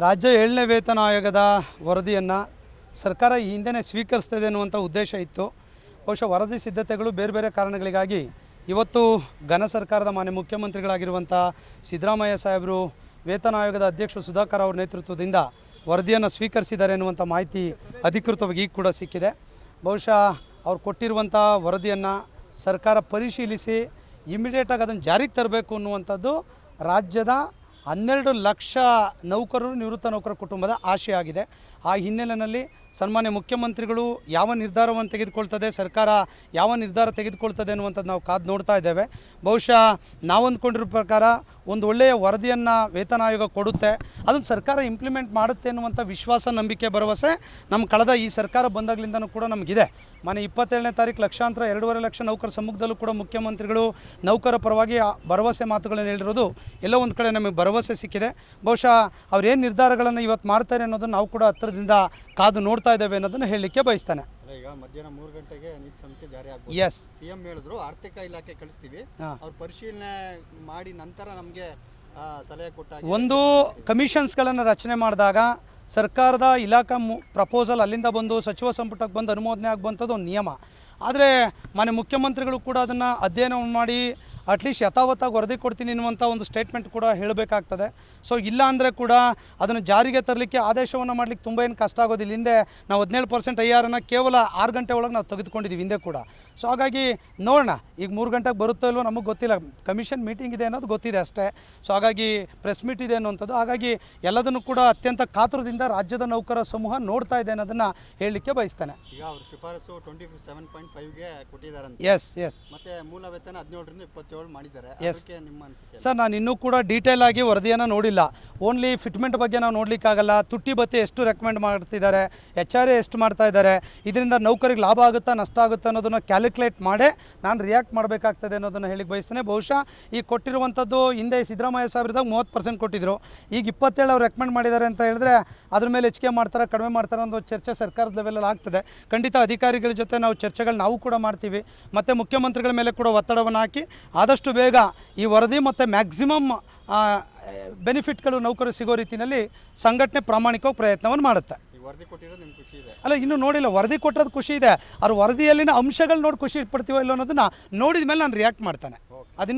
ರಾಜ್ಯ 7ನೇ ವೇತನ ಆಯೋಗದ ವರದಿಯನ್ನು ಸರ್ಕಾರ ಈ ಹಿಂದೆಯೇ ಸ್ವೀಕರಿಸ್ತದೆ ಅನ್ನುವಂಥ ಉದ್ದೇಶ ಇತ್ತು. ಬಹುಶಃ ವರದಿ ಸಿದ್ಧತೆಗಳು ಬೇರೆ ಬೇರೆ ಕಾರಣಗಳಿಗಾಗಿ ಇವತ್ತು ಘನ ಸರ್ಕಾರದ ಮಾನ್ಯ ಮುಖ್ಯಮಂತ್ರಿಗಳಾಗಿರುವಂಥ ಸಿದ್ದರಾಮಯ್ಯ ಸಾಹೇಬರು ವೇತನ ಆಯೋಗದ ಅಧ್ಯಕ್ಷರು ಸುಧಾಕರ್ ಅವರ ನೇತೃತ್ವದಿಂದ ವರದಿಯನ್ನು ಸ್ವೀಕರಿಸಿದ್ದಾರೆ ಎನ್ನುವಂಥ ಮಾಹಿತಿ ಅಧಿಕೃತವಾಗಿ ಈಗ ಕೂಡ ಸಿಕ್ಕಿದೆ. ಬಹುಶಃ ಅವ್ರು ಕೊಟ್ಟಿರುವಂಥ ವರದಿಯನ್ನು ಸರ್ಕಾರ ಪರಿಶೀಲಿಸಿ ಇಮಿಡಿಯೇಟಾಗಿ ಅದನ್ನು ಜಾರಿಗೆ ತರಬೇಕು ಅನ್ನುವಂಥದ್ದು ರಾಜ್ಯದ 12 ಲಕ್ಷ ನೌಕರರು, ನಿವೃತ್ತ ನೌಕರ ಕುಟುಂಬದ ಆಶೆ ಆಗಿದೆ. ಆ ಹಿನ್ನೆಲೆಯಲ್ಲಿ ಸನ್ಮಾನ್ಯ ಮುಖ್ಯಮಂತ್ರಿಗಳು ಯಾವ ನಿರ್ಧಾರವನ್ನು ತೆಗೆದುಕೊಳ್ತದೆ, ಸರ್ಕಾರ ಯಾವ ನಿರ್ಧಾರ ತೆಗೆದುಕೊಳ್ತದೆ ಅನ್ನುವಂಥದ್ದು ನಾವು ಕಾದು ನೋಡ್ತಾ ಇದ್ದೇವೆ. ಬಹುಶಃ ನಾವು ಅಂದ್ಕೊಂಡಿರೋ ಪ್ರಕಾರ ಒಂದು ಒಳ್ಳೆಯ ವರದಿಯನ್ನು ವೇತನ ಆಯೋಗ ಕೊಡುತ್ತೆ, ಅದನ್ನು ಸರ್ಕಾರ ಇಂಪ್ಲಿಮೆಂಟ್ ಮಾಡುತ್ತೆ ಅನ್ನುವಂಥ ವಿಶ್ವಾಸ, ನಂಬಿಕೆ, ಭರವಸೆ ನಮ್ಮ ಕಳೆದ ಈ ಸರ್ಕಾರ ಬಂದಾಗಲಿಂದನೂ ಕೂಡ ನಮಗಿದೆ. ಮನೆ 27ನೇ ತಾರೀಕು ಲಕ್ಷಾಂತರ 2.5 ಲಕ್ಷ ನೌಕರ ಸಮ್ಮುಖದಲ್ಲೂ ಕೂಡ ಮುಖ್ಯಮಂತ್ರಿಗಳು ನೌಕರ ಪರವಾಗಿ ಭರವಸೆ ಮಾತುಗಳನ್ನು ಹೇಳಿರೋದು ಎಲ್ಲೋ ಒಂದು ಕಡೆ ನಮಗೆ ಭರವಸೆ ಸಿಕ್ಕಿದೆ. ಬಹುಶಃ ಅವ್ರೇನು ನಿರ್ಧಾರಗಳನ್ನು ಇವತ್ತು ಮಾಡ್ತಾರೆ ಅನ್ನೋದನ್ನು ನಾವು ಕೂಡ ಹತ್ತಿರದಿಂದ ಕಾದು ನೋಡ್ತಾ ಇದ್ದೇವೆ ಅನ್ನೋದನ್ನು ಹೇಳಲಿಕ್ಕೆ ಬಯಸ್ತಾನೆ. ಈಗ ಮಧ್ಯಾಹ್ನ 3 ಗಂಟೆಗೆ ನೀತಿ ಸಂಹಿತೆ ಜಾರಿ ಆಗ್ಬೋದು. ಎಸ್, ಸಿಎಂ ಹೇಳಿದ್ರು ಆರ್ಥಿಕ ಇಲಾಖೆ ಕಳಿಸ್ತೀವಿ, ಅವ್ರು ಪರಿಶೀಲನೆ ಮಾಡಿ ನಂತರ ನಮಗೆ ಸಲಹೆ ಕೊಟ್ಟಾಗ ಒಂದು ಕಮಿಷನ್ಸ್ಗಳನ್ನು ರಚನೆ ಮಾಡಿದಾಗ ಸರ್ಕಾರದ ಇಲಾಖಾ ಪ್ರಪೋಸಲ್ ಅಲ್ಲಿಂದ ಬಂದು ಸಚಿವ ಸಂಪುಟಕ್ಕೆ ಬಂದು ಅನುಮೋದನೆ ಆಗುವಂಥದ್ದು ಒಂದು ನಿಯಮ. ಆದರೆ ಮಾನ್ಯ ಮುಖ್ಯಮಂತ್ರಿಗಳು ಕೂಡ ಅದನ್ನು ಅಧ್ಯಯನ ಮಾಡಿ ಅಟ್ಲೀಸ್ಟ್ ಯಥಾವತ್ತಾಗಿ ವರದಿ ಕೊಡ್ತೀನಿ ಅನ್ನುವಂಥ ಒಂದು ಸ್ಟೇಟ್ಮೆಂಟ್ ಕೂಡ ಹೇಳಬೇಕಾಗ್ತದೆ. ಸೊ ಇಲ್ಲ ಅಂದರೆ ಕೂಡ ಅದನ್ನು ಜಾರಿಗೆ ತರಲಿಕ್ಕೆ ಆದೇಶವನ್ನು ಮಾಡಲಿಕ್ಕೆ ತುಂಬ ಏನು ಕಷ್ಟ ಆಗೋದಿಲ್ಲ. ಹಿಂದೆ ನಾವು 17% IRನ್ನು ಕೇವಲ 6 ಗಂಟೆ ಒಳಗೆ ನಾವು ತೆಗೆದುಕೊಂಡಿದ್ದೀವಿ ಹಿಂದೆ ಕೂಡ. ಸೊ ಹಾಗಾಗಿ ನೋಡೋಣ, ಈಗ 3 ಗಂಟೆಗೆ ಬರುತ್ತೋ ಇಲ್ವೋ ನಮಗೆ ಗೊತ್ತಿಲ್ಲ. ಕಮಿಷನ್ ಮೀಟಿಂಗ್ ಇದೆ ಅನ್ನೋದು ಗೊತ್ತಿದೆ ಅಷ್ಟೇ. ಸೊ ಹಾಗಾಗಿ ಪ್ರೆಸ್ ಮೀಟ್ ಇದೆ ಅನ್ನುವಂಥದ್ದು. ಹಾಗಾಗಿ ಎಲ್ಲದನ್ನು ಕೂಡ ಅತ್ಯಂತ ಕಾತುರದಿಂದ ರಾಜ್ಯದ ನೌಕರ ಸಮೂಹ ನೋಡ್ತಾ ಇದೆ ಅನ್ನೋದನ್ನು ಹೇಳಲಿಕ್ಕೆ ಬಯಸ್ತೇನೆ. ಈಗ ಅವರು ಶಿಫಾರಸು 27.5ಗೆ ಕೊಟ್ಟಿದ್ದಾರೆ. ಎಸ್ ಎಸ್ ಮತ್ತೆ ಮೂಲ ವೇತನ 17ರಿಂದ 27 ಮಾಡಿದ್ದಾರೆ. ಅದಕ್ಕೆ ನಿಮ್ಮ ಅನಿಸಿಕೆ ಸರ್? ನಾನು ಇನ್ನೂ ಕೂಡ ಡೀಟೇಲ್ ಆಗಿ ವರದಿಯನ್ನು ನೋಡಿಲ್ಲ. ಓನ್ಲಿ ಫಿಟ್ಮೆಂಟ್ ಬಗ್ಗೆ ನಾವು ನೋಡಲಿಕ್ಕಾಗಲ್ಲ. ತುಟ್ಟಿ ಭತ್ಯೆ ಎಷ್ಟು ರೆಕಮೆಂಡ್ ಮಾಡ್ತಿದ್ದಾರೆ, HRA ಎಷ್ಟು ಮಾಡ್ತಾ ಇದ್ದಾರೆ, ಇದರಿಂದ ನೌಕರಿಗೆ ಲಾಭ ಆಗುತ್ತಾ ನಷ್ಟ ಆಗುತ್ತಾ ಅನ್ನೋದನ್ನು ಕ್ಯಾಲ್ಕುಲೇಟ್ ಮಾಡೇ ನಾನು ರಿಯಾಕ್ಟ್ ಮಾಡಬೇಕಾಗ್ತದೆ ಅನ್ನೋದನ್ನು ಹೇಳಿಕ್ಕೆ ಬಯಸ್ತೇನೆ. ಬಹುಶಃ ಈಗ ಕೊಟ್ಟಿರುವಂಥದ್ದು ಹಿಂದೆ ಸಿದ್ದರಾಮಯ್ಯ ಸಾಹೇಬ್ರದಾಗ 30% ಕೊಟ್ಟಿದ್ದರು, ಈಗ 27 ಅವ್ರು ರೆಕಮೆಂಡ್ ಮಾಡಿದ್ದಾರೆ ಅಂತ ಹೇಳಿದ್ರೆ ಅದ್ರ ಮೇಲೆ ಹೆಚ್ಚಿಗೆ ಮಾಡ್ತಾರೆ ಕಡಿಮೆ ಮಾಡ್ತಾರೆ ಅನ್ನೋ ಚರ್ಚೆ ಸರ್ಕಾರದ ಲೆವೆಲಲ್ಲಿ ಆಗ್ತದೆ. ಖಂಡಿತ ಅಧಿಕಾರಿಗಳ ಜೊತೆ ನಾವು ಚರ್ಚೆಗಳು ನಾವು ಕೂಡ ಮಾಡ್ತೀವಿ. ಮತ್ತು ಮುಖ್ಯಮಂತ್ರಿಗಳ ಮೇಲೆ ಕೂಡ ಒತ್ತಡವನ್ನು ಹಾಕಿ ಆದಷ್ಟು ಬೇಗ ಈ ವರದಿ ಮತ್ತು ಮ್ಯಾಕ್ಸಿಮಮ್ ಬೆನಿಫಿಟ್ಗಳು ನೌಕರು ಸಿಗೋ ರೀತಿಯಲ್ಲಿ ಸಂಘಟನೆ ಪ್ರಾಮಾಣಿಕವಾಗಿ ಪ್ರಯತ್ನವನ್ನು ಮಾಡುತ್ತೆ. ವರದಿ ಕೊಟ್ಟಿರೋದು ನಿಮ್ಗೆ ಖುಷಿ ಇದೆ? ಅಲ್ಲ, ಇನ್ನೂ ನೋಡಿಲ್ಲ. ವರದಿ ಕೊಟ್ಟಿರೋದು ಖುಷಿ ಇದೆ. ಅವ್ರ ವರದಿಯಲ್ಲಿನ ಅಂಶಗಳು ನೋಡಿ ಖುಷಿ ಪಡ್ತೀವೋ ಇಲ್ಲೋ ಅನ್ನೋದನ್ನು ನೋಡಿದ ಮೇಲೆ ನಾನು ರಿಯಾಕ್ಟ್ ಮಾಡ್ತಾನೆ. ಅದನ್ನು